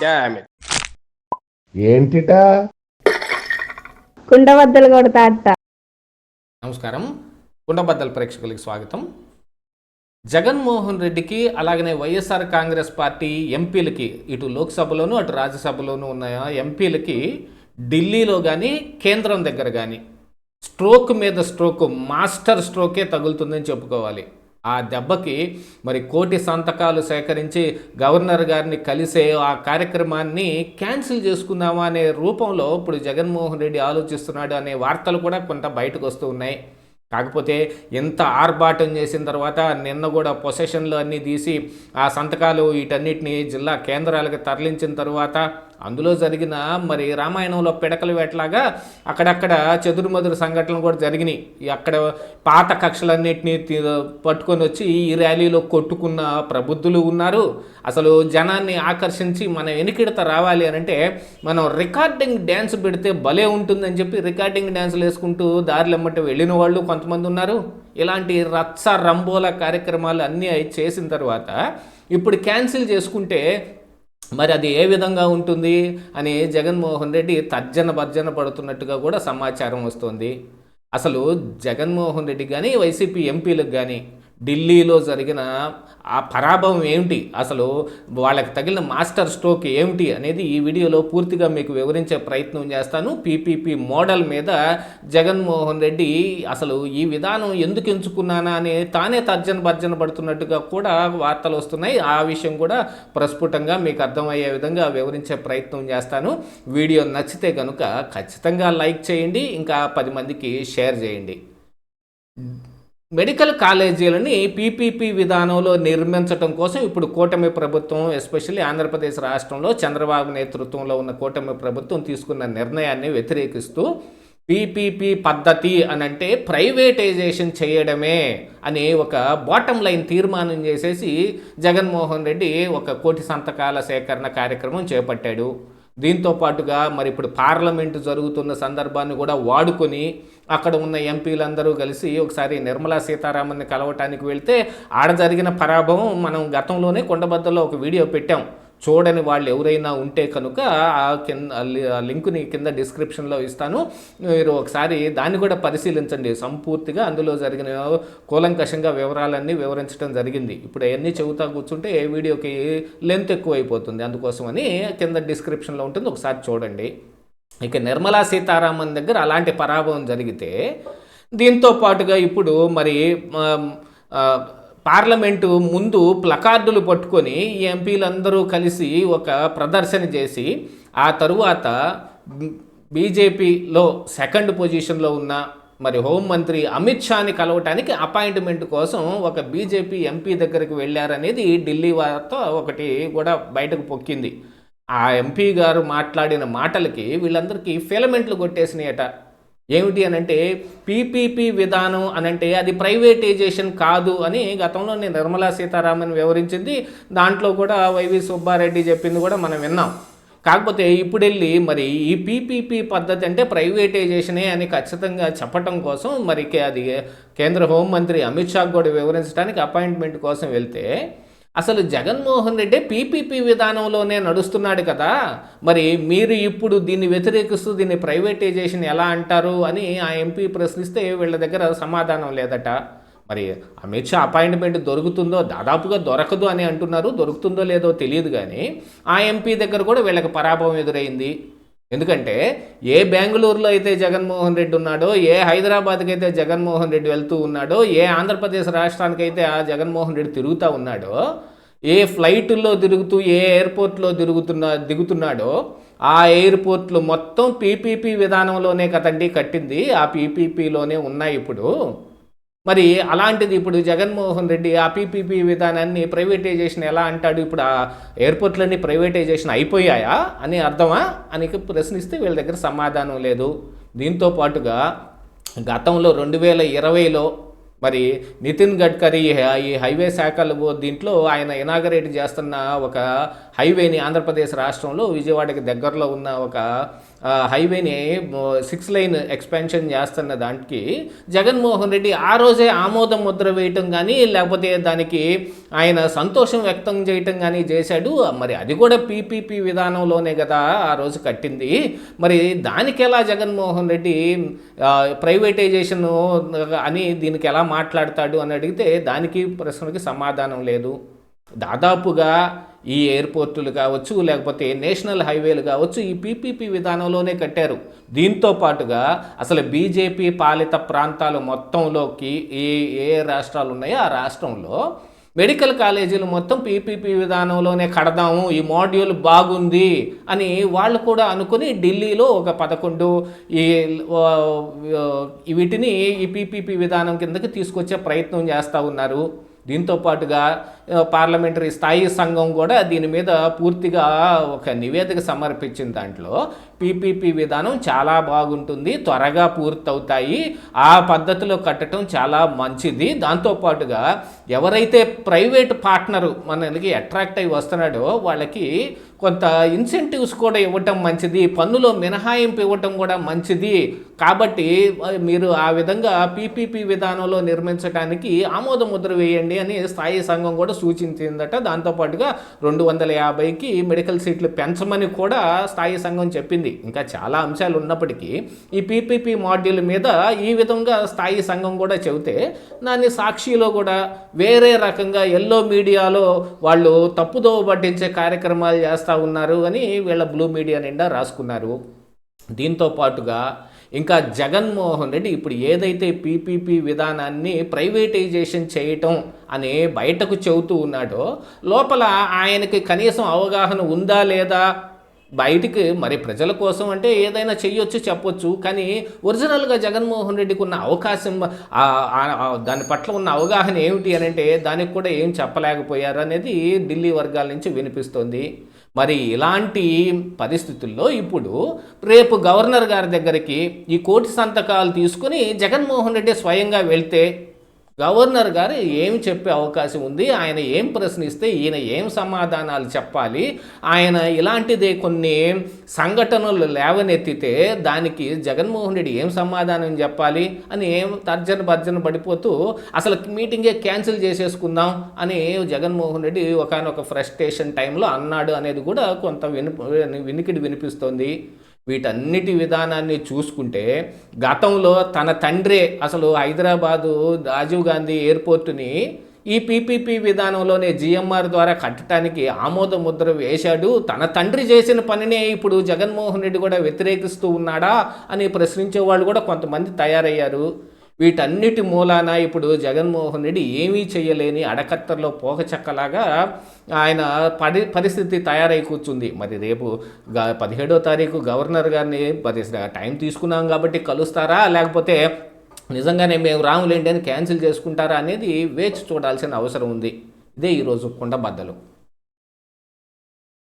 Damn it. ఏంటిటా కుండబద్దలు కొడతా అత్త. నమస్కారం, కుండబద్దల ప్రేక్షకులకి స్వాగతం. జగన్మోహన్ రెడ్డికి అలాగనే వైఎస్ఆర్ కాంగ్రెస్ పార్టీ ఎంపీలకి, ఇటు లోక్సభలోను అటు రాజ్యసభలోను ఉన్న ఎంపీలకి ఢిల్లీలో కానీ కేంద్రం దగ్గర కానీ స్ట్రోక్ మీద స్ట్రోక్, మాస్టర్ స్ట్రోకే తగులుతుందని చెప్పుకోవాలి. ఆ దెబ్బకి మరి 1,00,00,000 సంతకాలు సేకరించి గవర్నర్ గారిని కలిసే ఆ కార్యక్రమాన్ని క్యాన్సిల్ చేసుకుందామా అనే రూపంలో ఇప్పుడు జగన్మోహన్ రెడ్డి ఆలోచిస్తున్నాడు అనే వార్తలు కూడా కొంత బయటకు వస్తూ ఉన్నాయి. కాకపోతే ఎంత ఆర్భాటం చేసిన తర్వాత నిన్న కూడా పొసెషన్లు అన్నీ తీసి ఆ సంతకాలు వీటన్నిటిని జిల్లా కేంద్రాలకు తరలించిన తర్వాత అందులో జరిగిన మరి రామాయణంలో పిడకల వేటలాగా అక్కడక్కడ చెదురుమదురు సంఘటనలు కూడా జరిగినాయి. అక్కడ పాత కక్షలన్నింటినీ పట్టుకొని వచ్చి ఈ ర్యాలీలో కొట్టుకున్న ప్రబుద్ధులు ఉన్నారు. అసలు జనాన్ని ఆకర్షించి మనం వెనుకిడత రావాలి అని అంటే మనం రికార్డింగ్ డ్యాన్స్ పెడితే భలే ఉంటుందని చెప్పి రికార్డింగ్ డ్యాన్సులు వేసుకుంటూ దారిలెమ్మట వెళ్ళిన వాళ్ళు కొంతమంది ఉన్నారు. ఇలాంటి రచ్చ రంబోల కార్యక్రమాలు అన్నీ చేసిన తర్వాత ఇప్పుడు క్యాన్సిల్ చేసుకుంటే మరి అది ఏ విధంగా ఉంటుంది అని జగన్మోహన్ రెడ్డి తర్జన పడుతున్నట్టుగా కూడా సమాచారం వస్తుంది. అసలు జగన్మోహన్ రెడ్డి కానీ వైసీపీ ఎంపీలకు కానీ ఢిల్లీలో జరిగిన ఆ పరాభవం ఏమిటి, అసలు వాళ్ళకి తగిలిన మాస్టర్ స్ట్రోక్ ఏమిటి అనేది ఈ వీడియోలో పూర్తిగా మీకు వివరించే ప్రయత్నం చేస్తాను. పీపీపీ మోడల్ మీద జగన్మోహన్ రెడ్డి అసలు ఈ విధానం ఎందుకు ఎంచుకున్నానా అని తానే తర్జన పడుతున్నట్టుగా కూడా వార్తలు వస్తున్నాయి. ఆ విషయం కూడా ప్రస్ఫుటంగా మీకు అర్థమయ్యే విధంగా వివరించే ప్రయత్నం చేస్తాను. వీడియో నచ్చితే కనుక ఖచ్చితంగా లైక్ చేయండి, ఇంకా 10 మందికి షేర్ చేయండి. మెడికల్ కాలేజీలని పీపీపీ విధానంలో నిర్మించడం కోసం ఇప్పుడు కూటమి ప్రభుత్వం, ఎస్పెషల్లీ ఆంధ్రప్రదేశ్ రాష్ట్రంలో చంద్రబాబు నేతృత్వంలో ఉన్న కూటమి ప్రభుత్వం తీసుకున్న నిర్ణయాన్ని వ్యతిరేకిస్తూ పీపీపీ పద్ధతి అని అంటే ప్రైవేటైజేషన్ చేయడమే అని ఒక బాటమ్ లైన్ తీర్మానం చేసేసి జగన్మోహన్ రెడ్డి 1,00,00,000 సంతకాల సేకరణ కార్యక్రమం చేపట్టాడు. దీంతో పాటుగా మరి ఇప్పుడు పార్లమెంటు జరుగుతున్న సందర్భాన్ని కూడా వాడుకొని అక్కడ ఉన్న ఎంపీలందరూ కలిసి ఒకసారి నిర్మలా సీతారామన్ని కలవటానికి వెళ్తే ఆడ జరిగిన పరాభవం మనం గతంలోనే కొండబద్దలో ఒక వీడియో పెట్టాం. చూడని వాళ్ళు ఎవరైనా ఉంటే కనుక ఆ లింకుని కింద డిస్క్రిప్షన్లో ఇస్తాను, మీరు ఒకసారి దాన్ని కూడా పరిశీలించండి సంపూర్తిగా. అందులో జరిగిన కూలంకషంగా వివరాలన్నీ వివరించడం జరిగింది. ఇప్పుడు అవన్నీ చెబుతా కూర్చుంటే వీడియోకి లెంత్ ఎక్కువైపోతుంది, అందుకోసమని కింద డిస్క్రిప్షన్లో ఉంటుంది, ఒకసారి చూడండి. ఇక నిర్మలా సీతారామన్ దగ్గర అలాంటి పరాభవం జరిగితే దీంతో పాటుగా ఇప్పుడు మరి పార్లమెంటు ముందు ప్లకార్డులు పట్టుకొని ఈ ఎంపీలందరూ కలిసి ఒక ప్రదర్శన చేసి ఆ తరువాత బీజేపీలో 2nd పొజిషన్లో ఉన్న మరి హోంమంత్రి అమిత్ షాని కలవటానికి అపాయింట్మెంట్ కోసం ఒక బీజేపీ ఎంపీ దగ్గరికి వెళ్ళారనేది ఢిల్లీ వార్త ఒకటి కూడా బయటకు పొక్కింది. ఆ ఎంపీ గారు మాట్లాడిన మాటలకి వీళ్ళందరికీ ఫిలమెంట్లు కొట్టేసినాయట. ఏమిటి అనంటే పీపీపీ విధానం అనంటే అది ప్రైవేటైజేషన్ కాదు అని గతంలోనే నిర్మలా సీతారామన్ వివరించింది. దాంట్లో కూడా వైవి సుబ్బారెడ్డి చెప్పింది కూడా మనం విన్నాం. కాకపోతే ఇప్పుడు వెళ్ళి మరి ఈ పీపీపీ పద్ధతి అంటే ప్రైవేటైజేషనే అని ఖచ్చితంగా చెప్పటం కోసం మరి అది కేంద్ర హోంమంత్రి అమిత్ షా కూడా వివరించడానికి అపాయింట్మెంట్ కోసం వెళ్తే అసలు జగన్మోహన్ రెడ్డి పీపీపీ విధానంలోనే నడుస్తున్నాడు కదా, మరి మీరు ఇప్పుడు దీన్ని వ్యతిరేకిస్తూ దీన్ని ప్రైవేటైజేషన్ ఎలా అంటారు అని ఆ ఎంపీ ప్రశ్నిస్తే వీళ్ళ దగ్గర సమాధానం లేదట. మరి అమిత్ షా అపాయింట్మెంట్ దొరుకుతుందో, దాదాపుగా దొరకదు అని అంటున్నారు, దొరుకుతుందో లేదో తెలియదు. కానీ ఆ ఎంపీ దగ్గర కూడా వీళ్ళకి పరాభవం ఎదురైంది. ఎందుకంటే ఏ బెంగళూరులో అయితే జగన్మోహన్ రెడ్డి ఉన్నాడో, ఏ హైదరాబాద్కి అయితే జగన్మోహన్ రెడ్డి వెళ్తూ ఉన్నాడో, ఏ ఆంధ్రప్రదేశ్ రాష్ట్రానికైతే ఆ జగన్మోహన్ రెడ్డి తిరుగుతూ ఉన్నాడో, ఏ ఫ్లైట్లో తిరుగుతూ ఏ ఎయిర్పోర్ట్లో దిగుతున్నాడో ఆ ఎయిర్పోర్ట్లు మొత్తం పీపీపీ విధానంలోనే కదండి కట్టింది, ఆ పీపీపీలోనే ఉన్నాయి ఇప్పుడు. మరి అలాంటిది ఇప్పుడు జగన్మోహన్ రెడ్డి ఆ పీపీపీ విధానాన్ని ప్రైవేటైజేషన్ ఎలా అంటాడు? ఇప్పుడు ఆ ఎయిర్పోర్ట్లన్నీ ప్రైవేటైజేషన్ అయిపోయాయా అని అర్థమా అని ప్రశ్నిస్తే వీళ్ళ దగ్గర సమాధానం లేదు. దీంతో పాటుగా గతంలో 2020లో మరి నితిన్ గడ్కరీ ఈ హైవే శాఖలు దీంట్లో ఆయన ఇనాగరేట్ చేస్తున్న ఒక హైవేని ఆంధ్రప్రదేశ్ రాష్ట్రంలో విజయవాడకి దగ్గరలో ఉన్న ఒక హైవేని 6 లైన్ ఎక్స్పాన్షన్ చేస్తున్న దానికి జగన్మోహన్ రెడ్డి ఆ రోజే ఆమోద ముద్ర వేయటం కానీ లేకపోతే దానికి ఆయన సంతోషం వ్యక్తం చేయటం కానీ చేశాడు. మరి అది కూడా పీపీపీ విధానంలోనే కదా ఆ రోజు కట్టింది. మరి దానికి ఎలా జగన్మోహన్ రెడ్డి ప్రైవేటైజేషన్ అని దీనికి ఎలా మాట్లాడతాడు అని అడిగితే దానికి ప్రశ్నకి సమాధానం లేదు. దాదాపుగా ఈ ఎయిర్పోర్టులు కావచ్చు లేకపోతే నేషనల్ హైవేలు కావచ్చు ఈ పీపీపీ విధానంలోనే కట్టారు. దీంతో పాటుగా అసలు బీజేపీ పాలిత ప్రాంతాలు మొత్తంలోకి ఏ రాష్ట్రాలు ఉన్నాయో ఆ రాష్ట్రంలో మెడికల్ కాలేజీలు మొత్తం పీపీపీ విధానంలోనే కడదాము, ఈ మాడ్యూల్ బాగుంది అని వాళ్ళు కూడా అనుకుని ఢిల్లీలో ఒక 11 వీటిని ఈ పీపీపీ విధానం కిందకి తీసుకొచ్చే ప్రయత్నం చేస్తూ ఉన్నారు. దీంతో పాటుగా పార్లమెంటరీ స్థాయి సంఘం కూడా దీని మీద పూర్తిగా ఒక నివేదిక సమర్పించిన దాంట్లో పీపీపీ విధానం చాలా బాగుంటుంది, త్వరగా పూర్తవుతాయి, ఆ పద్ధతిలో కట్టడం చాలా మంచిది. దాంతోపాటుగా ఎవరైతే ప్రైవేట్ పార్ట్నరు మనకి అట్రాక్ట్ అయ్యి వస్తున్నాడో వాళ్ళకి కొంత ఇన్సెంటివ్స్ కూడా ఇవ్వటం మంచిది, పన్నులో మినహాయింపు ఇవ్వటం కూడా మంచిది. కాబట్టి మీరు ఆ విధంగా పీపీపీ విధానంలో నిర్మించడానికి ఆమోద ముద్ర వేయండి అని స్థాయి సంఘం కూడా సూచించిందట. దాంతోపాటుగా 250కి మెడికల్ సీట్లు పెంచమని కూడా స్థాయి సంఘం చెప్పింది. ఇంకా చాలా అంశాలు ఉన్నప్పటికీ ఈ పీపీపీ మాడ్యూల్ మీద ఈ విధంగా స్థాయి సంఘం కూడా చెబితే దాన్ని సాక్షిలో కూడా వేరే రకంగా ఎల్లో మీడియాలో వాళ్ళు తప్పుదోవ పట్టించే కార్యక్రమాలు చేస్తూ ఉన్నారు అని వీళ్ళ బ్లూ మీడియా నిండా రాసుకున్నారు. దీంతో పాటుగా ఇంకా జగన్మోహన్ రెడ్డి ఇప్పుడు ఏదైతే పీపీపీ విధానాన్ని ప్రైవేటైజేషన్ చేయటం అని బయటకు చెబుతూ ఉన్నాడో లోపల ఆయనకి కనీసం అవగాహన ఉందా లేదా, బయటికి మరి ప్రజల కోసం అంటే ఏదైనా చెయ్యొచ్చు చెప్పొచ్చు, కానీ ఒరిజినల్గా జగన్మోహన్ రెడ్డికి ఉన్న అవకాశం దాని పట్ల ఉన్న అవగాహన ఏమిటి అని అంటే దానికి కూడా ఏం చెప్పలేకపోయారు అనేది ఢిల్లీ వర్గాల నుంచి వినిపిస్తోంది. మరి ఇలాంటి పరిస్థితుల్లో ఇప్పుడు రేపు గవర్నర్ గారి దగ్గరికి ఈ 1 కోటి సంతకాలు తీసుకుని జగన్మోహన్ రెడ్డి స్వయంగా వెళ్తే గవర్నర్ గారు ఏమి చెప్పే అవకాశం ఉంది, ఆయన ఏం ప్రశ్నిస్తే ఈయన ఏం సమాధానాలు చెప్పాలి, ఆయన ఇలాంటిదే కొన్ని సంఘటనలు లేవనెత్తితే దానికి జగన్మోహన్ రెడ్డి ఏం సమాధానం చెప్పాలి అని తర్జన పడిపోతూ అసలు మీటింగే క్యాన్సిల్ చేసేసుకుందాం అని జగన్మోహన్ రెడ్డి ఒకానొక ఫ్రస్ట్రేషన్ టైంలో అన్నాడు అనేది కూడా కొంత వినికిడి వినిపిస్తోంది. వీటన్నిటి విధానాన్ని చూసుకుంటే గతంలో తన తండ్రే అసలు హైదరాబాదు రాజీవ్ గాంధీ ఎయిర్పోర్టుని ఈ పీపీపీ విధానంలోనే జిఎంఆర్ ద్వారా కట్టడానికి ఆమోద ముద్ర వేశాడు. తన తండ్రి చేసిన పనినే ఇప్పుడు జగన్మోహన్ రెడ్డి కూడా వ్యతిరేకిస్తూ ఉన్నాడా అని ప్రశ్నించే వాళ్ళు కూడా కొంతమంది తయారయ్యారు. వీటన్నిటి మూలాన ఇప్పుడు జగన్మోహన్ రెడ్డి ఏమీ చేయలేని అడకత్తర్లో పోకచెక్కలాగా ఆయన పరిస్థితి తయారై కూర్చుంది. మరి రేపు 17వ తారీఖు గవర్నర్ గారిని టైం తీసుకున్నాం కాబట్టి కలుస్తారా, లేకపోతే నిజంగానే మేము రాములేంటి అని క్యాన్సిల్ చేసుకుంటారా అనేది వేచి చూడాల్సిన అవసరం ఉంది. ఇదే ఈరోజు కుండబద్దలు.